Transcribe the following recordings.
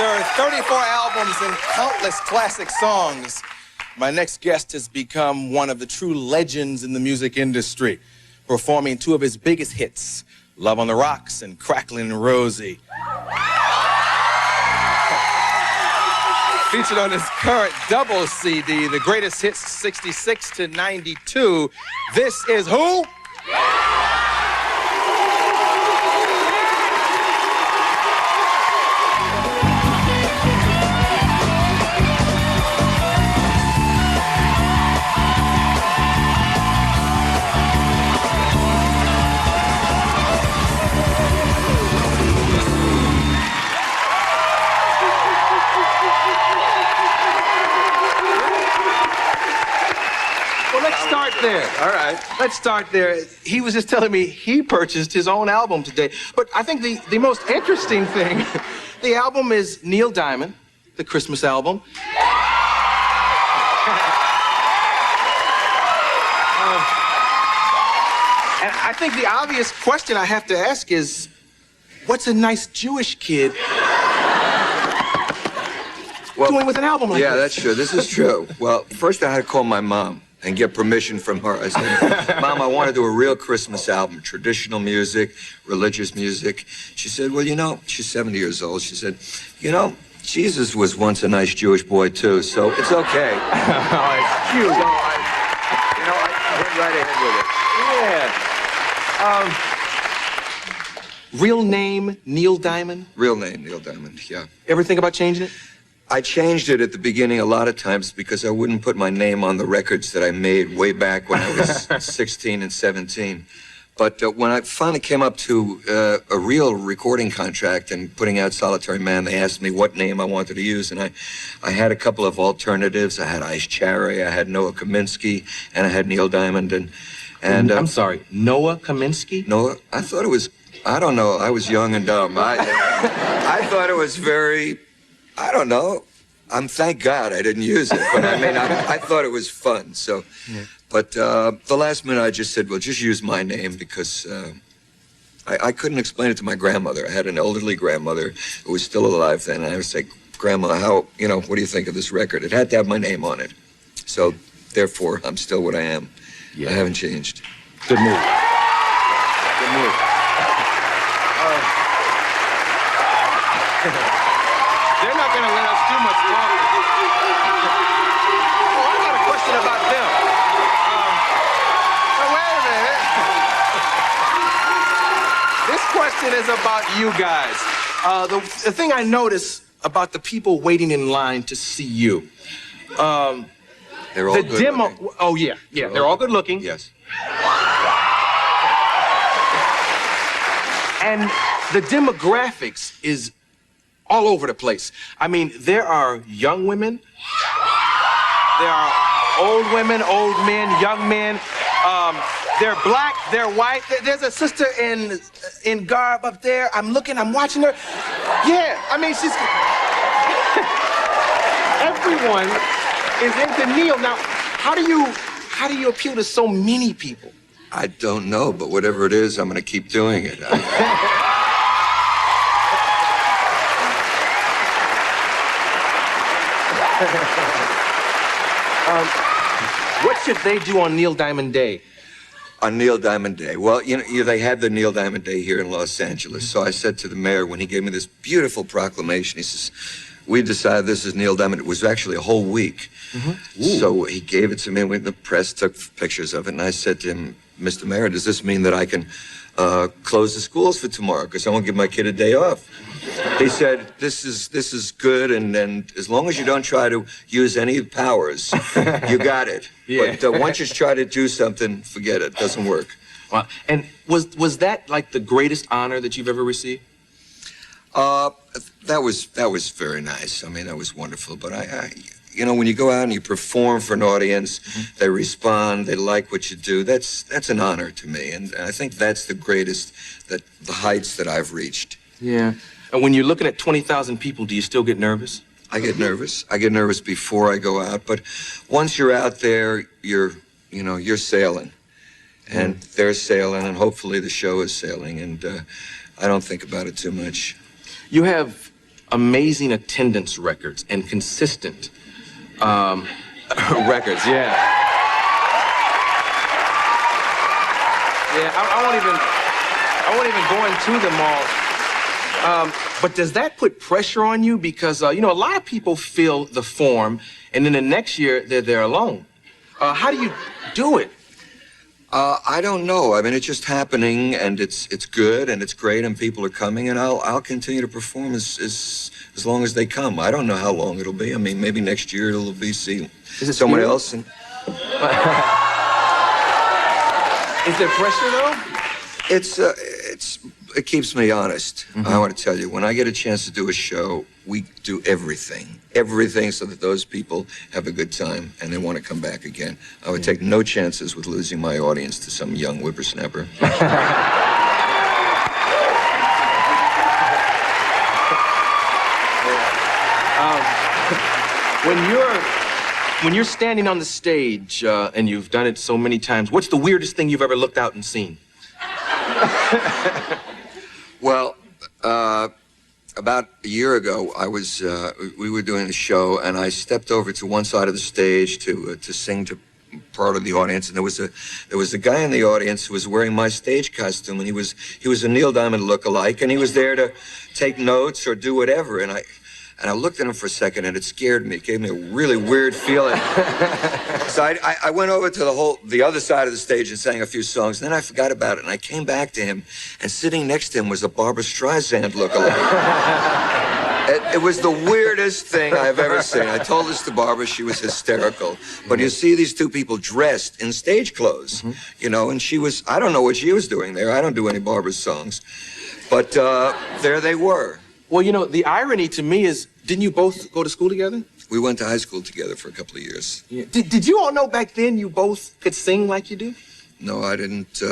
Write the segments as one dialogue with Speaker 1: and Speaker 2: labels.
Speaker 1: After 34 albums and countless classic songs, my next guest has become one of the true legends in the music industry, performing two of his biggest hits, Love on the Rocks and Cracklin' Rosie. Featured on his current double CD, The Greatest Hits 66 to 92, this is who? There. All right. Let's start there. He was just telling me he purchased his own album today. But I think the most interesting thing, the album is Neil Diamond, the Christmas album. And I think the obvious question I have to ask is, what's a nice Jewish kid doing with an album like this?
Speaker 2: Yeah, that's true. This is true. Well, first I had to call my mom and get permission from her. I said, Mom, I want to do a real Christmas album, traditional music, religious music. She said, well, you know, she's 70 years old. She said, you know, Jesus was once a nice Jewish boy, too, so it's okay.
Speaker 1: Oh, it's cute.
Speaker 2: So I went right ahead with it.
Speaker 1: Yeah. Real name, Neil Diamond?
Speaker 2: Real name, Neil Diamond, yeah.
Speaker 1: Ever think about changing it?
Speaker 2: I changed it at the beginning a lot of times because I wouldn't put my name on the records that I made way back when I was 16 and 17. But when I finally came up to a real recording contract and putting out Solitary Man, they asked me what name I wanted to use, and I had a couple of alternatives. I had Ice Cherry, I had Noah Kaminsky, and I had Neil Diamond. And
Speaker 1: I'm sorry, Noah Kaminsky?
Speaker 2: Noah, I thought it was, I don't know, I was young and dumb. I thought it was very, I don't know. Thank God I didn't use it, but I mean, I thought it was fun. So, yeah. But the last minute I just said, well, just use my name because I couldn't explain it to my grandmother. I had an elderly grandmother who was still alive then, and I would say, Grandma, what do you think of this record? It had to have my name on it. So, therefore, I'm still what I am. Yeah. I haven't changed.
Speaker 1: Good move. Good move. They're not going to let us do much talking. Oh, I got a question about them. Wait a minute. This question is about you guys. The thing I notice about the people waiting in line to see you.
Speaker 2: They're all good looking.
Speaker 1: Oh, yeah. They're all good looking.
Speaker 2: Yes.
Speaker 1: And the demographics is all over the place. I mean, there are young women, there are old women, old men, young men. They're black, they're white. There's a sister in garb up there. I'm watching her. Yeah, I mean, she's... Everyone is into Neil. Now, how do you appeal to so many people?
Speaker 2: I don't know, but whatever it is, I'm going to keep doing it.
Speaker 1: What should they do on Neil Diamond Day?
Speaker 2: On Neil Diamond Day? Well, they had the Neil Diamond Day here in Los Angeles. So I said to the mayor when he gave me this beautiful proclamation, he says, we decided this is Neil Diamond. It was actually a whole week. Mm-hmm. So he gave it to me, and the press took pictures of it, and I said to him, Mr. Mayor, does this mean that I can close the schools for tomorrow because I won't give my kid a day off? He said, this is good, and as long as you don't try to use any powers, you got it. Yeah. But once you try to do something, forget it. Doesn't work.
Speaker 1: Wow. And was that like the greatest honor that you've ever received?
Speaker 2: That was very nice. I mean, that was wonderful. But when you go out and you perform for an audience, mm-hmm. They respond, they like what you do. That's an honor to me, and I think that's the greatest, the heights that I've reached.
Speaker 1: Yeah. And when you're looking at 20,000 people, do you still get nervous?
Speaker 2: I get nervous. I get nervous before I go out, but once you're out there, you're sailing, and they're sailing, and hopefully the show is sailing, and I don't think about it too much.
Speaker 1: You have amazing attendance records and consistent records. Yeah. Yeah, I won't even go into them all. But does that put pressure on you? Because, you know, a lot of people fill the form, and then the next year they're there alone. How do you do it?
Speaker 2: I don't know. I mean, it's just happening, and it's good, and it's great, and people are coming, and I'll continue to perform as long as they come. I don't know how long it'll be. I mean, maybe next year it'll be someone else. And...
Speaker 1: Is there pressure though?
Speaker 2: It keeps me honest. I want to tell you, when I get a chance to do a show, we do everything so that those people have a good time and they want to come back again. I would take no chances with losing my audience to some young whippersnapper. When you're standing on the stage and you've done it so many times, what's the weirdest thing you've ever looked out and seen? Well, about a year ago, we were doing the show, and I stepped over to one side of the stage to sing to part of the audience, and there was a guy in the audience who was wearing my stage costume, and he was a Neil Diamond look-alike, and he was there to take notes or do whatever, and I looked at him for a second, and it scared me. It gave me a really weird feeling. So I went over to the other side of the stage and sang a few songs, and then I forgot about it, and I came back to him, and sitting next to him was a Barbra Streisand look-alike. It was the weirdest thing I've ever seen. I told this to Barbara. She was hysterical. But you see these two people dressed in stage clothes, you know, and I don't know what she was doing there. I don't do any Barbra songs. But there they were.
Speaker 1: Well, you know, the irony to me is, didn't you both go to school together?
Speaker 2: We went to high school together for a couple of years.
Speaker 1: Yeah. Did you all know back then you both could sing like you do?
Speaker 2: No, I didn't.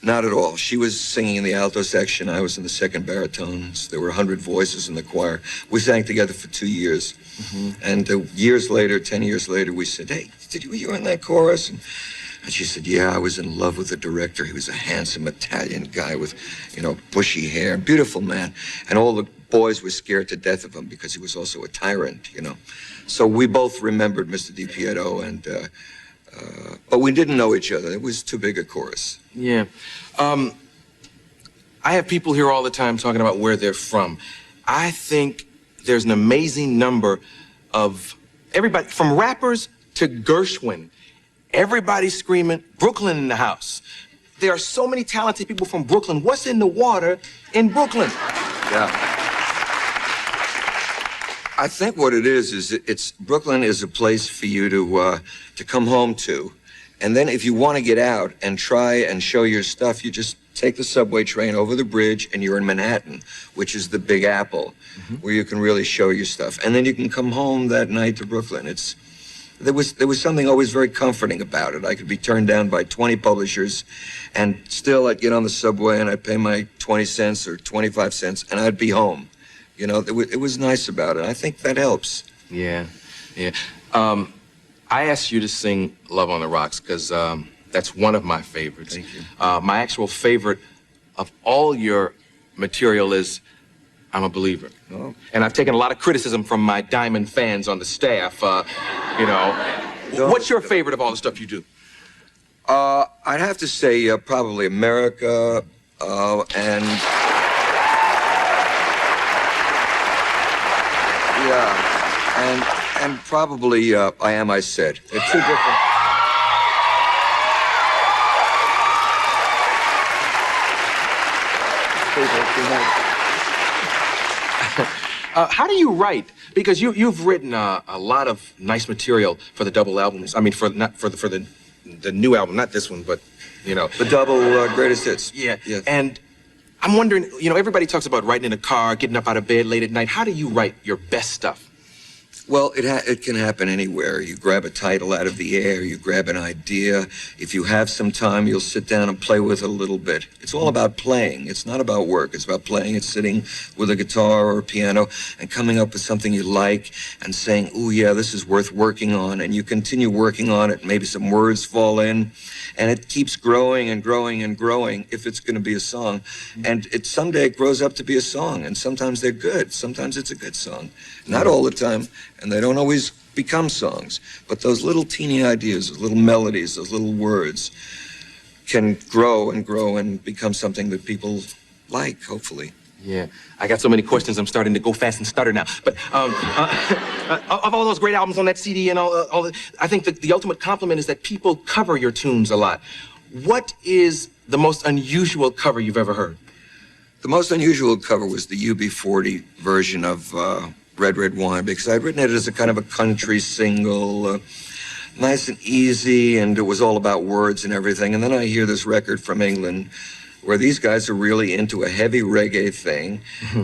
Speaker 2: Not at all. She was singing in the alto section. I was in the second baritones. There were 100 voices in the choir. We sang together for 2 years. And years later, 10 years later, we said, hey, you were in that chorus? And she said, yeah, I was in love with the director. He was a handsome Italian guy with, you know, bushy hair, beautiful man. And all the boys were scared to death of him because he was also a tyrant, you know. So we both remembered Mr. DiPietro, but we didn't know each other. It was too big a chorus.
Speaker 1: Yeah. I have people here all the time talking about where they're from. I think there's an amazing number of everybody, from rappers to Gershwin. Everybody's screaming, Brooklyn in the house. There are so many talented people from Brooklyn. What's in the water in Brooklyn?
Speaker 2: Yeah. I think what it is Brooklyn is a place for you to come home to. And then if you want to get out and try and show your stuff, you just take the subway train over the bridge and you're in Manhattan, which is the Big Apple, where you can really show your stuff. And then you can come home that night to Brooklyn. There was something always very comforting about it. I could be turned down by 20 publishers, and still I'd get on the subway and I'd pay my 20 cents or 25 cents, and I'd be home. You know, it was nice about it. I think that helps.
Speaker 1: Yeah, yeah. I asked you to sing Love on the Rocks because that's one of my favorites.
Speaker 2: Thank you.
Speaker 1: My actual favorite of all your material is I'm a Believer.
Speaker 2: Oh.
Speaker 1: And I've taken a lot of criticism from my Diamond fans on the staff, you know. What's your favorite of all the stuff you do?
Speaker 2: I'd have to say probably America, and... Yeah, and probably I Am, I Said. They're two different...
Speaker 1: How do you write? Because you've written a lot of nice material for the double albums. I mean, not for the new album, not this one, but you know,
Speaker 2: the double greatest hits.
Speaker 1: Yeah.
Speaker 2: Yes.
Speaker 1: And I'm wondering, you know, everybody talks about writing in a car, getting up out of bed late at night. How do you write your best stuff?
Speaker 2: Well, it can happen anywhere. You grab a title out of the air, you grab an idea. If you have some time, you'll sit down and play with it a little bit. It's all about playing. It's not about work. It's about playing. It's sitting with a guitar or a piano and coming up with something you like and saying, "Ooh, yeah, this is worth working on." And you continue working on it. Maybe some words fall in, and it keeps growing and growing and growing if it's going to be a song. And someday it grows up to be a song, and sometimes they're good. Sometimes it's a good song. Not all the time. And they don't always become songs. But those little teeny ideas, those little melodies, those little words can grow and grow and become something that people like, hopefully.
Speaker 1: Yeah, I got so many questions, I'm starting to go fast and stutter now. But of all those great albums on that CD and all that, I think the ultimate compliment is that people cover your tunes a lot. What is the most unusual cover you've ever heard?
Speaker 2: The most unusual cover was the UB40 version of Red Red Wine, because I'd written it as a kind of a country single, nice and easy, and it was all about words and everything. And then I hear this record from England where these guys are really into a heavy reggae thing,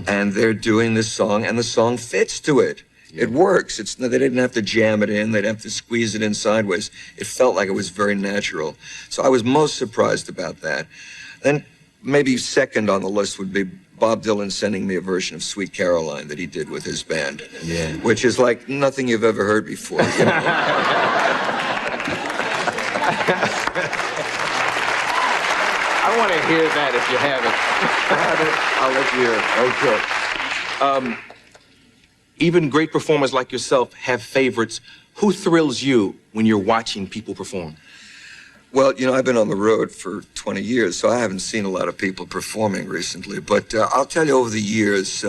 Speaker 2: and they're doing this song, and the song fits to it. Yeah. It works. They didn't have to jam it in. They'd have to squeeze it in sideways. It felt like it was very natural. So I was most surprised about that. Then maybe second on the list would be Bob Dylan sending me a version of Sweet Caroline that he did with his band. Yeah. Which is like nothing you've ever heard before. You know?
Speaker 1: I want to hear that if you have it. I'll let you hear it. Okay. Even great performers like yourself have favorites. Who thrills you when you're watching people perform?
Speaker 2: Well, you know, I've been on the road for 20 years, so I haven't seen a lot of people performing recently. But I'll tell you over the years,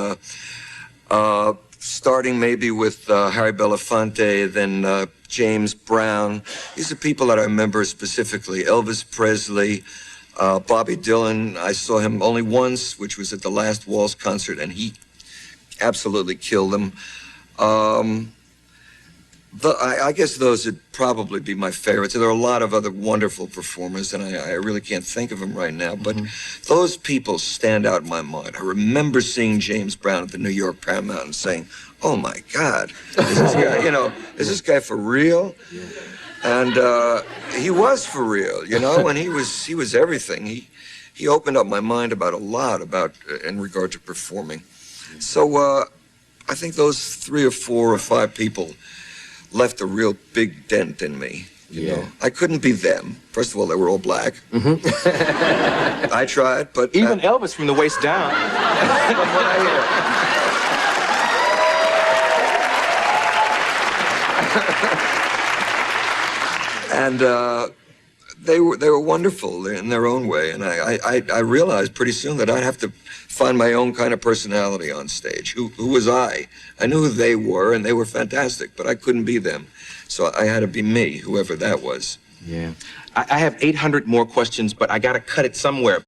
Speaker 2: starting maybe with Harry Belafonte, then James Brown. These are people that I remember specifically. Elvis Presley, Bobby Dylan. I saw him only once, which was at the last Waltz concert, and he absolutely killed them. I guess those would probably be my favorites. There are a lot of other wonderful performers, and I really can't think of them right now. But those people stand out in my mind. I remember seeing James Brown at the New York Paramount and saying, "Oh my God, is this guy, is this guy for real?" Yeah. And he was for real, and he was everything. He opened up my mind about a lot in regard to performing. So I think those 3 or 4 or 5 people left a real big dent in me, you know. I couldn't be them. First of all, they were all black. I tried, but...
Speaker 1: Even Elvis from the waist down. From what I
Speaker 2: hear. And they were wonderful in their own way, and I realized pretty soon that I'd have to find my own kind of personality on stage. Who was I? I knew who they were, and they were fantastic, but I couldn't be them. So I had to be me, whoever that was.
Speaker 1: Yeah. I have 800 more questions, but I got to cut it somewhere.